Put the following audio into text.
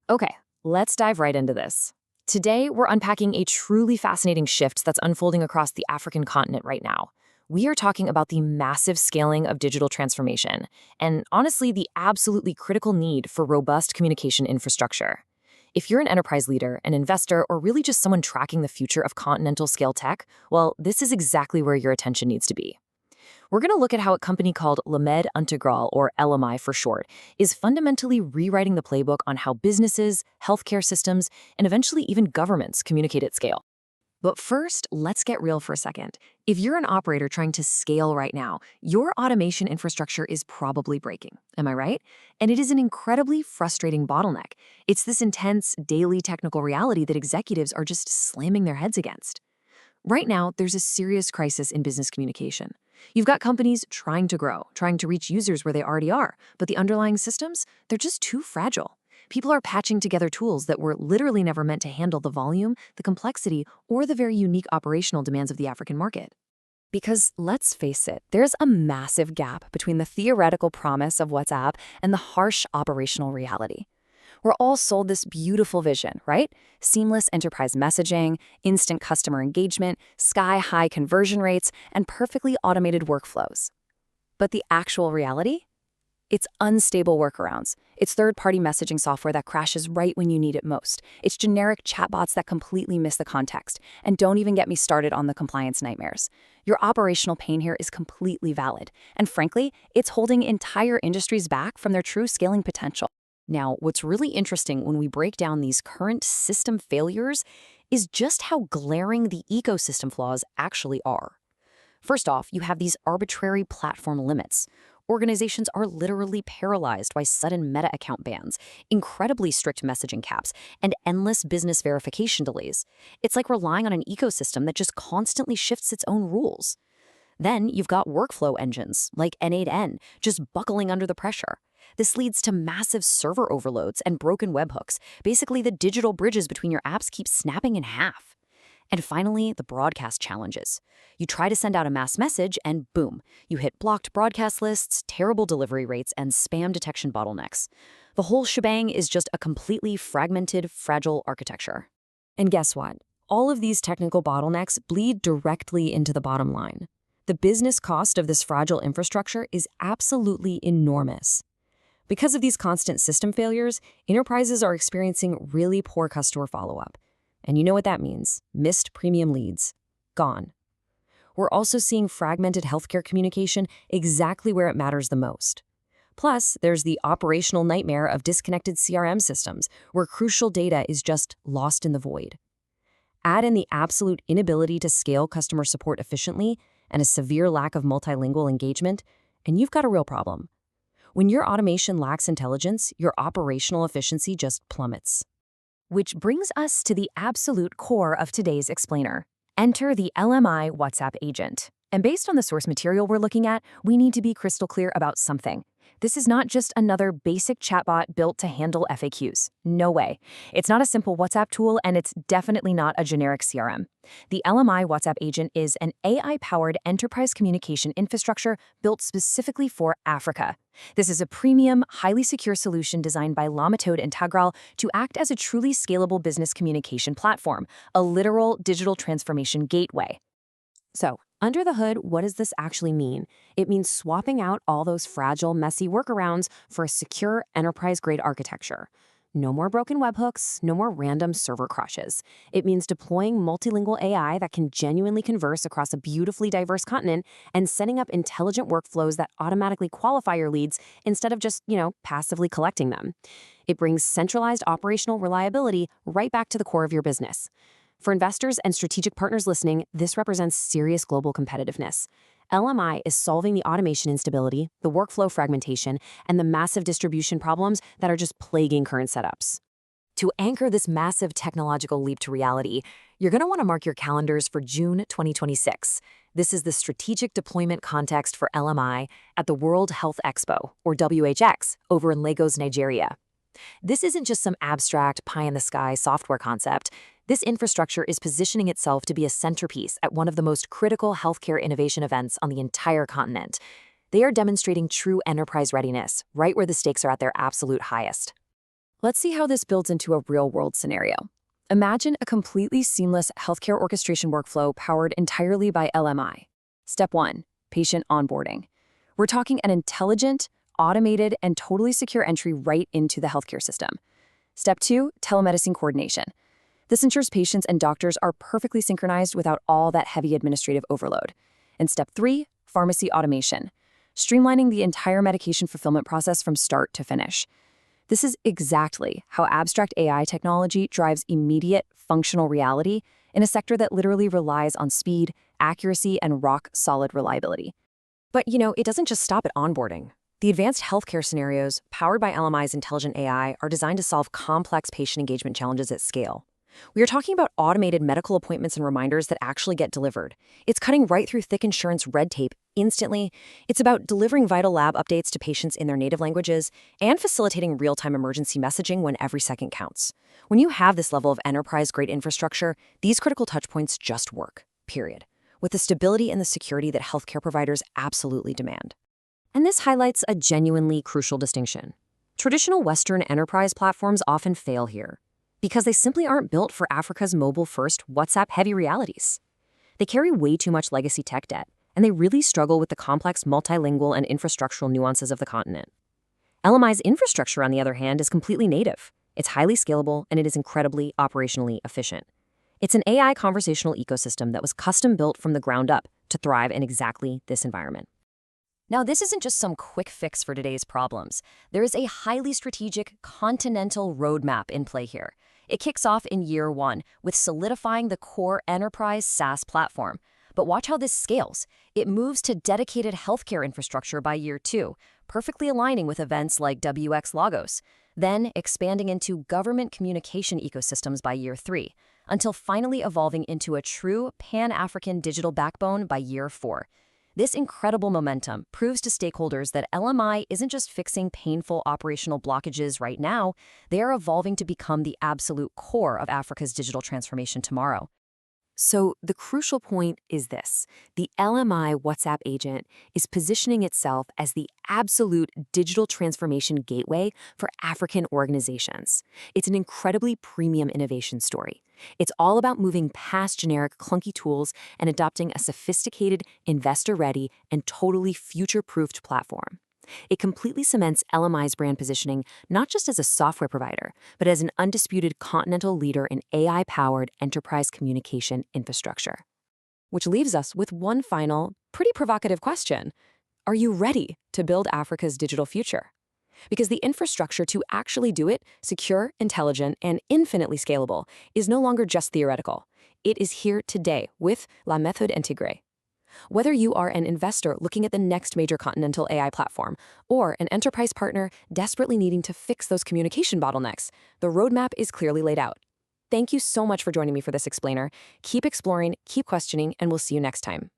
Okay, let's dive right into this. Today, we're unpacking a truly fascinating shift that's unfolding across the African continent right now. We are talking about the massive scaling of digital transformation, and honestly, the absolutely critical need for robust communication infrastructure. If you're an enterprise leader, an investor, or really just someone tracking the future of continental scale tech, well, this is exactly where your attention needs to be. We're going to look at how a company called Méthode Intégrale, or LMI for short, is fundamentally rewriting the playbook on how businesses, healthcare systems, and eventually even governments communicate at scale. But first, let's get real for a second. If you're an operator trying to scale right now, your automation infrastructure is probably breaking. Am I right? And it is an incredibly frustrating bottleneck. It's this intense, daily technical reality that executives are just slamming their heads against. Right now, there's a serious crisis in business communication. You've got companies trying to grow, trying to reach users where they already are, but the underlying systems, they're just too fragile. People are patching together tools that were literally never meant to handle the volume, the complexity, or the very unique operational demands of the African market. Because let's face it, there's a massive gap between the theoretical promise of WhatsApp and the harsh operational reality. We're all sold this beautiful vision, right? Seamless enterprise messaging, instant customer engagement, sky-high conversion rates, and perfectly automated workflows. But the actual reality? It's unstable workarounds. It's third-party messaging software that crashes right when you need it most. It's generic chatbots that completely miss the context. And don't even get me started on the compliance nightmares. Your operational pain here is completely valid. And frankly, it's holding entire industries back from their true scaling potential. Now, what's really interesting when we break down these current system failures is just how glaring the ecosystem flaws actually are. First off, you have these arbitrary platform limits. Organizations are literally paralyzed by sudden meta account bans, incredibly strict messaging caps, and endless business verification delays. It's like relying on an ecosystem that just constantly shifts its own rules. Then you've got workflow engines, like N8N, just buckling under the pressure. This leads to massive server overloads and broken webhooks. Basically, the digital bridges between your apps keep snapping in half. And finally, the broadcast challenges. You try to send out a mass message and boom, you hit blocked broadcast lists, terrible delivery rates, and spam detection bottlenecks. The whole shebang is just a completely fragmented, fragile architecture. And guess what? All of these technical bottlenecks bleed directly into the bottom line. The business cost of this fragile infrastructure is absolutely enormous. Because of these constant system failures, enterprises are experiencing really poor customer follow-up. And you know what that means. Missed premium leads. Gone. We're also seeing fragmented healthcare communication exactly where it matters the most. Plus, there's the operational nightmare of disconnected CRM systems, where crucial data is just lost in the void. Add in the absolute inability to scale customer support efficiently and a severe lack of multilingual engagement, and you've got a real problem. When your automation lacks intelligence, your operational efficiency just plummets. Which brings us to the absolute core of today's explainer. Enter the LMI WhatsApp agent. And based on the source material we're looking at, we need to be crystal clear about something. This is not just another basic chatbot built to handle FAQs. No way. It's not a simple WhatsApp tool, and it's definitely not a generic CRM. The LMI WhatsApp agent is an AI-powered enterprise communication infrastructure built specifically for Africa. This is a premium, highly secure solution designed by Méthode Intégrale to act as a truly scalable business communication platform, a literal digital transformation gateway. So, under the hood, what does this actually mean? It means swapping out all those fragile, messy workarounds for a secure, enterprise-grade architecture. No more broken webhooks, no more random server crashes. It means deploying multilingual AI that can genuinely converse across a beautifully diverse continent and setting up intelligent workflows that automatically qualify your leads instead of just, passively collecting them. It brings centralized operational reliability right back to the core of your business. For investors and strategic partners listening, this represents serious global competitiveness. LMI is solving the automation instability, the workflow fragmentation, and the massive distribution problems that are just plaguing current setups. To anchor this massive technological leap to reality, you're going to want to mark your calendars for June 2026. This is the strategic deployment context for LMI at the World Health Expo, or WHX, over in Lagos, Nigeria. This isn't just some abstract pie-in-the-sky software concept. This infrastructure is positioning itself to be a centerpiece at one of the most critical healthcare innovation events on the entire continent. They are demonstrating true enterprise readiness, right where the stakes are at their absolute highest. Let's see how this builds into a real-world scenario. Imagine a completely seamless healthcare orchestration workflow powered entirely by LMI. Step 1, patient onboarding. We're talking an intelligent, automated, and totally secure entry right into the healthcare system. Step 2, telemedicine coordination. This ensures patients and doctors are perfectly synchronized without all that heavy administrative overload. And step 3, pharmacy automation, streamlining the entire medication fulfillment process from start to finish. This is exactly how abstract AI technology drives immediate, functional reality in a sector that literally relies on speed, accuracy, and rock-solid reliability. But, it doesn't just stop at onboarding. The advanced healthcare scenarios, powered by LMI's intelligent AI, are designed to solve complex patient engagement challenges at scale. We are talking about automated medical appointments and reminders that actually get delivered. It's cutting right through thick insurance red tape instantly. It's about delivering vital lab updates to patients in their native languages and facilitating real-time emergency messaging when every second counts. When you have this level of enterprise-grade infrastructure, these critical touchpoints just work, period, with the stability and the security that healthcare providers absolutely demand. And this highlights a genuinely crucial distinction. Traditional Western enterprise platforms often fail here, because they simply aren't built for Africa's mobile-first, WhatsApp-heavy realities. They carry way too much legacy tech debt, and they really struggle with the complex multilingual and infrastructural nuances of the continent. LMI's infrastructure, on the other hand, is completely native. It's highly scalable, and it is incredibly operationally efficient. It's an AI conversational ecosystem that was custom-built from the ground up to thrive in exactly this environment. Now, this isn't just some quick fix for today's problems. There is a highly strategic, continental roadmap in play here. It kicks off in year 1 with solidifying the core enterprise SaaS platform. But watch how this scales. It moves to dedicated healthcare infrastructure by year 2, perfectly aligning with events like WX Lagos, then expanding into government communication ecosystems by year 3, until finally evolving into a true Pan-African digital backbone by year 4. This incredible momentum proves to stakeholders that LMI isn't just fixing painful operational blockages right now, they are evolving to become the absolute core of Africa's digital transformation tomorrow. So the crucial point is this. The LMI WhatsApp agent is positioning itself as the absolute digital transformation gateway for African organizations. It's an incredibly premium innovation story. It's all about moving past generic clunky tools and adopting a sophisticated, investor-ready, and totally future-proofed platform. It completely cements LMI's brand positioning not just as a software provider, but as an undisputed continental leader in AI-powered enterprise communication infrastructure. Which leaves us with one final, pretty provocative question. Are you ready to build Africa's digital future? Because the infrastructure to actually do it, secure, intelligent, and infinitely scalable, is no longer just theoretical. It is here today with La Méthode Intégrale. Whether you are an investor looking at the next major continental AI platform or an enterprise partner desperately needing to fix those communication bottlenecks, the roadmap is clearly laid out. Thank you so much for joining me for this explainer. Keep exploring, keep questioning, and we'll see you next time.